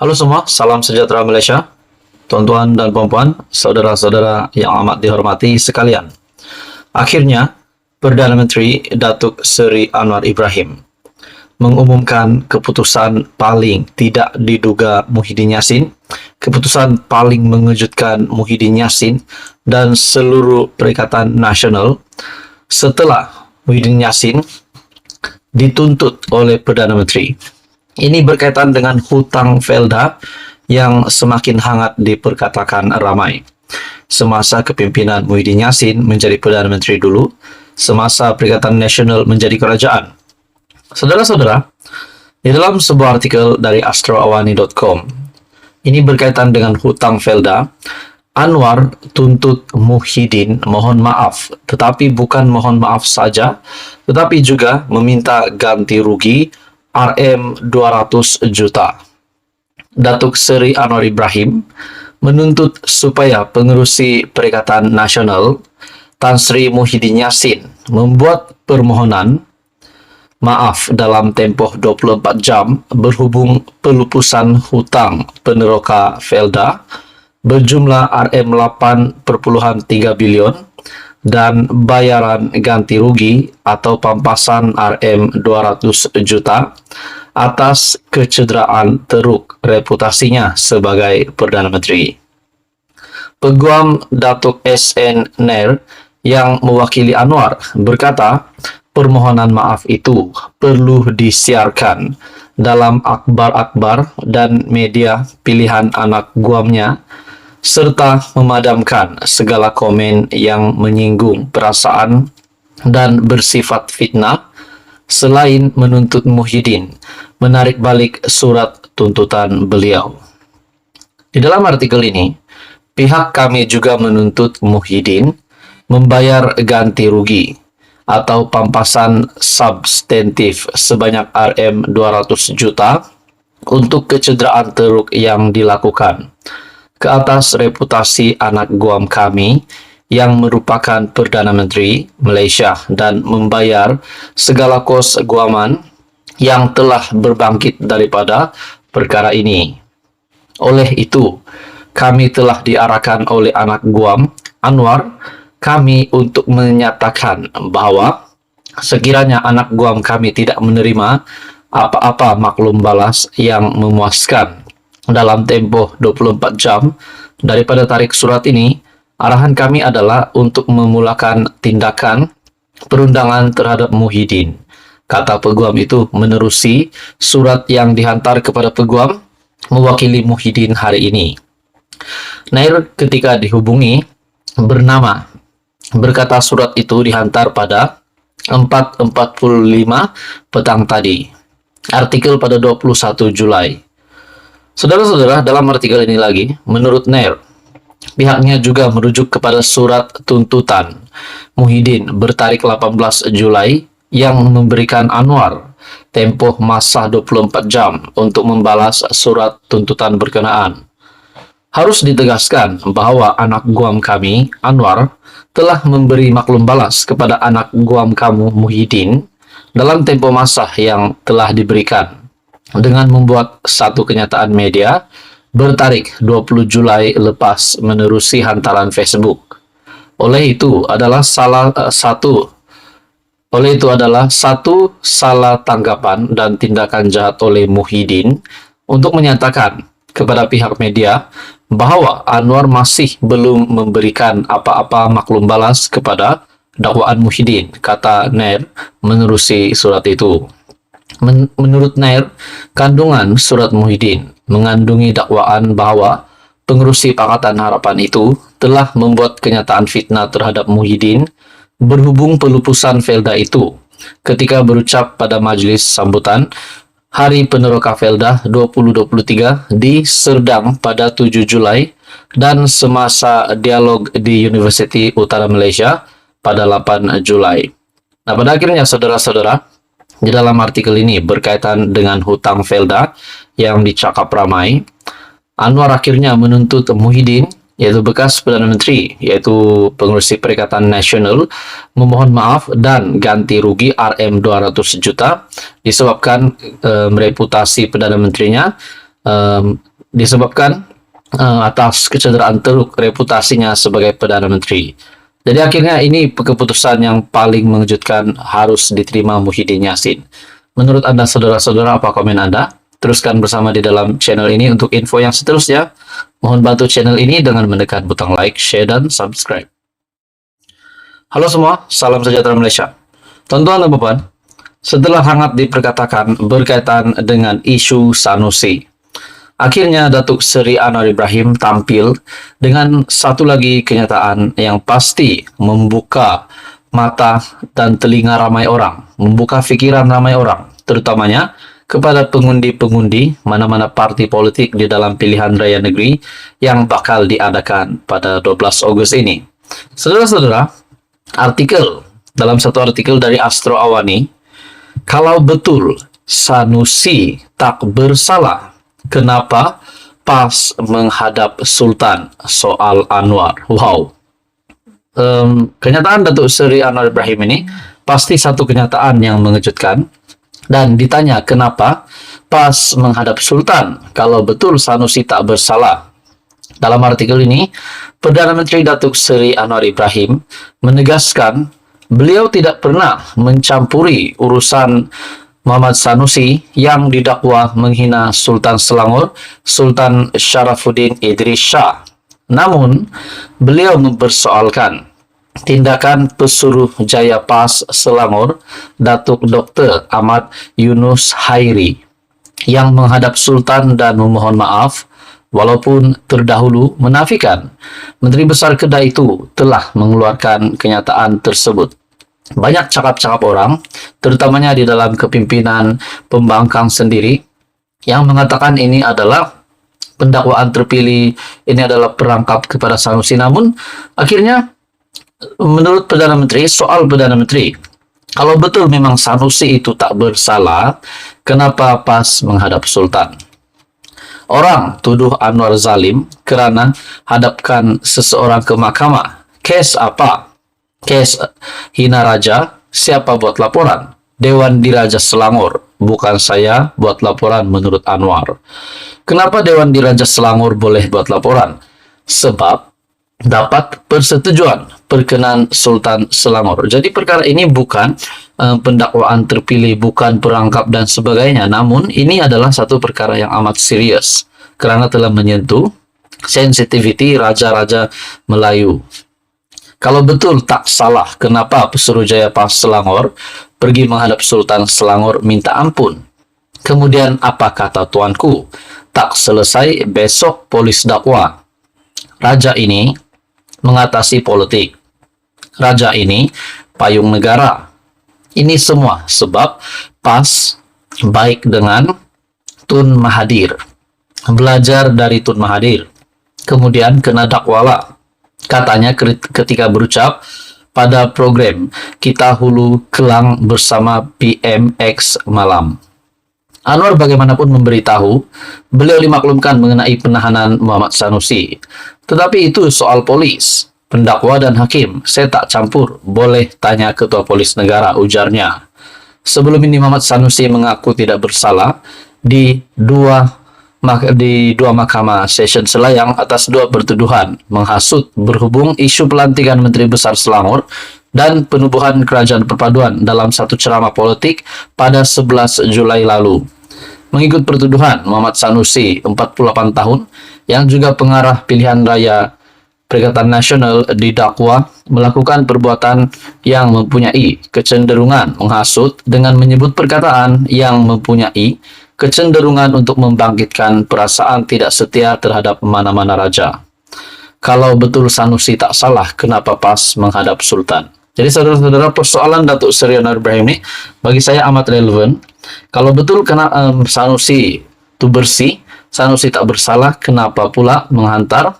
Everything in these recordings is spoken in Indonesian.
Halo semua, salam sejahtera Malaysia, tuan-tuan dan puan-puan, saudara-saudara yang amat dihormati sekalian. Akhirnya, Perdana Menteri Datuk Seri Anwar Ibrahim mengumumkan keputusan paling tidak diduga Muhyiddin Yassin, keputusan paling mengejutkan Muhyiddin Yassin dan seluruh Perikatan Nasional setelah Muhyiddin Yassin dituntut oleh Perdana Menteri. Ini berkaitan dengan hutang Felda yang semakin hangat diperkatakan ramai. Semasa kepimpinan Muhyiddin Yassin menjadi Perdana Menteri dulu, semasa Perikatan Nasional menjadi kerajaan. Saudara-saudara, di dalam sebuah artikel dari astroawani.com, ini berkaitan dengan hutang Felda. Anwar tuntut Muhyiddin mohon maaf, tetapi bukan mohon maaf saja, tetapi juga meminta ganti rugi RM200 juta. Datuk Seri Anwar Ibrahim menuntut supaya pengerusi Perikatan Nasional Tan Sri Muhyiddin Yassin membuat permohonan maaf dalam tempoh 24 jam berhubung pelupusan hutang peneroka Felda berjumlah RM8.3 bilion dan bayaran ganti rugi atau pampasan RM200 juta atas kecederaan teruk reputasinya sebagai Perdana Menteri. Peguam Datuk SN Nair yang mewakili Anwar berkata permohonan maaf itu perlu disiarkan dalam akhbar-akhbar dan media pilihan anak guamnya serta memadamkan segala komen yang menyinggung perasaan dan bersifat fitnah selain menuntut Muhyiddin menarik balik surat tuntutan beliau. Di dalam artikel ini, pihak kami juga menuntut Muhyiddin membayar ganti rugi atau pampasan substantif sebanyak RM200 juta untuk kecederaan teruk yang dilakukan ke atas reputasi anak guam kami yang merupakan Perdana Menteri Malaysia dan membayar segala kos guaman yang telah berbangkit daripada perkara ini. Oleh itu, kami telah diarahkan oleh anak guam Anwar kami untuk menyatakan bahwa sekiranya anak guam kami tidak menerima apa-apa maklum balas yang memuaskan dalam tempoh 24 jam daripada tarik surat ini, arahan kami adalah untuk memulakan tindakan perundangan terhadap Muhyiddin, kata peguam itu menerusi surat yang dihantar kepada peguam mewakili Muhyiddin hari ini. Nair ketika dihubungi bernama berkata surat itu dihantar pada 4.45 petang tadi. Artikel pada 21 Julai. Saudara-saudara, dalam artikel ini lagi, menurut Nair, pihaknya juga merujuk kepada surat tuntutan Muhyiddin bertarik 18 Julai yang memberikan Anwar tempoh masa 24 jam untuk membalas surat tuntutan berkenaan. Harus ditegaskan bahwa anak guam kami, Anwar, telah memberi maklum balas kepada anak guam kamu, Muhyiddin, dalam tempo masa yang telah diberikan dengan membuat satu kenyataan media bertarik 20 Julai lepas menerusi hantaran Facebook. Oleh itu adalah satu salah tanggapan dan tindakan jahat oleh Muhyiddin untuk menyatakan kepada pihak media bahwa Anwar masih belum memberikan apa-apa maklum balas kepada dakwaan Muhyiddin, kata Nair menerusi surat itu. Menurut Nair, kandungan surat Muhyiddin mengandungi dakwaan bahwa pengerusi Pakatan Harapan itu telah membuat kenyataan fitnah terhadap Muhyiddin berhubung pelupusan Felda itu ketika berucap pada majlis sambutan Hari Peneroka Felda 2023 di Serdang pada 7 Julai dan semasa dialog di Universiti Utara Malaysia pada 8 Julai. Nah, pada akhirnya saudara-saudara, di dalam artikel ini berkaitan dengan hutang Felda yang dicakap ramai, Anwar akhirnya menuntut Muhyiddin, yaitu bekas Perdana Menteri, yaitu pengerusi Perikatan Nasional, memohon maaf dan ganti rugi RM200 juta disebabkan reputasi Perdana Menterinya disebabkan atas kecederaan teruk reputasinya sebagai Perdana Menteri. Jadi akhirnya ini keputusan yang paling mengejutkan harus diterima Muhyiddin Yassin. Menurut Anda saudara-saudara, apa komen Anda? Teruskan bersama di dalam channel ini untuk info yang seterusnya. Mohon bantu channel ini dengan menekan butang like, share, dan subscribe. Halo semua, salam sejahtera Malaysia. Tuan-tuan dan puan, setelah hangat diperkatakan berkaitan dengan isu Sanusi, akhirnya Datuk Seri Anwar Ibrahim tampil dengan satu lagi kenyataan yang pasti membuka mata dan telinga ramai orang, membuka fikiran ramai orang, terutamanya kepada pengundi-pengundi mana-mana parti politik di dalam pilihan raya negeri yang bakal diadakan pada 12 Ogos ini. Saudara-saudara, dalam satu artikel dari Astro Awani, kalau betul Sanusi tak bersalah, kenapa PAS menghadap Sultan soal Anwar? Wow. Kenyataan Datuk Seri Anwar Ibrahim ini pasti satu kenyataan yang mengejutkan. Dan ditanya kenapa PAS menghadap Sultan kalau betul Sanusi tak bersalah. Dalam artikel ini, Perdana Menteri Datuk Seri Anwar Ibrahim menegaskan beliau tidak pernah mencampuri urusan Muhammad Sanusi yang didakwa menghina Sultan Selangor, Sultan Sharafuddin Idris Shah. Namun, beliau mempersoalkan tindakan pesuruh Jaya PAS Selangor, Datuk Dr. Ahmad Yunus Hairi, yang menghadap Sultan dan memohon maaf, walaupun terdahulu menafikan Menteri Besar Kedah itu telah mengeluarkan kenyataan tersebut. Banyak cakap-cakap orang, terutamanya di dalam kepimpinan pembangkang sendiri, yang mengatakan ini adalah pendakwaan terpilih, ini adalah perangkap kepada Sanusi. Namun, akhirnya menurut Perdana Menteri, soal Perdana Menteri, kalau betul memang Sanusi itu tak bersalah, kenapa PAS menghadap Sultan? Orang tuduh Anwar zalim kerana hadapkan seseorang ke mahkamah. Kes apa? Kes hina raja. Siapa buat laporan? Dewan Diraja Selangor. Bukan saya buat laporan menurut Anwar. Kenapa Dewan Diraja Selangor boleh buat laporan? Sebab dapat persetujuan perkenan Sultan Selangor. Jadi perkara ini bukan pendakwaan terpilih, bukan perangkap dan sebagainya. Namun ini adalah satu perkara yang amat serius kerana telah menyentuh sensitiviti raja-raja Melayu. Kalau betul tak salah, kenapa Pesuruhjaya PAS Selangor pergi menghadap Sultan Selangor minta ampun? Kemudian apa kata tuanku? Tak selesai, besok polis dakwa. Raja ini mengatasi politik. Raja ini payung negara. Ini semua sebab PAS baik dengan Tun Mahathir. Belajar dari Tun Mahathir. Kemudian kena dakwala. Katanya ketika berucap pada program Kita Hulu Kelang bersama PMX Malam. Anwar bagaimanapun memberitahu, beliau dimaklumkan mengenai penahanan Muhammad Sanusi. Tetapi itu soal polis, pendakwa dan hakim. Saya tak campur, boleh tanya Ketua Polis Negara, ujarnya. Sebelum ini Muhammad Sanusi mengaku tidak bersalah di dua mahkamah session Selayang atas dua pertuduhan menghasut berhubung isu pelantikan Menteri Besar Selangor dan penubuhan Kerajaan Perpaduan dalam satu ceramah politik pada 11 Julai lalu. Mengikut pertuduhan, Muhammad Sanusi, 48 tahun, yang juga pengarah pilihan raya Perikatan Nasional, didakwa melakukan perbuatan yang mempunyai kecenderungan menghasut dengan menyebut perkataan yang mempunyai kecenderungan untuk membangkitkan perasaan tidak setia terhadap mana-mana raja. Kalau betul Sanusi tak salah, kenapa PAS menghadap Sultan? Jadi saudara-saudara, persoalan Datuk Seri Anwar Ibrahim ini bagi saya amat relevan. Kalau betul Sanusi itu bersih, Sanusi tak bersalah, kenapa pula menghantar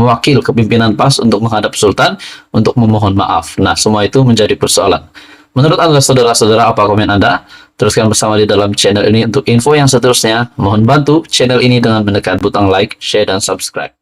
wakil kepimpinan PAS untuk menghadap Sultan untuk memohon maaf? Nah, semua itu menjadi persoalan. Menurut Anda saudara-saudara, apa komen Anda? Teruskan bersama di dalam channel ini untuk info yang seterusnya. Mohon bantu channel ini dengan menekan butang like, share, dan subscribe.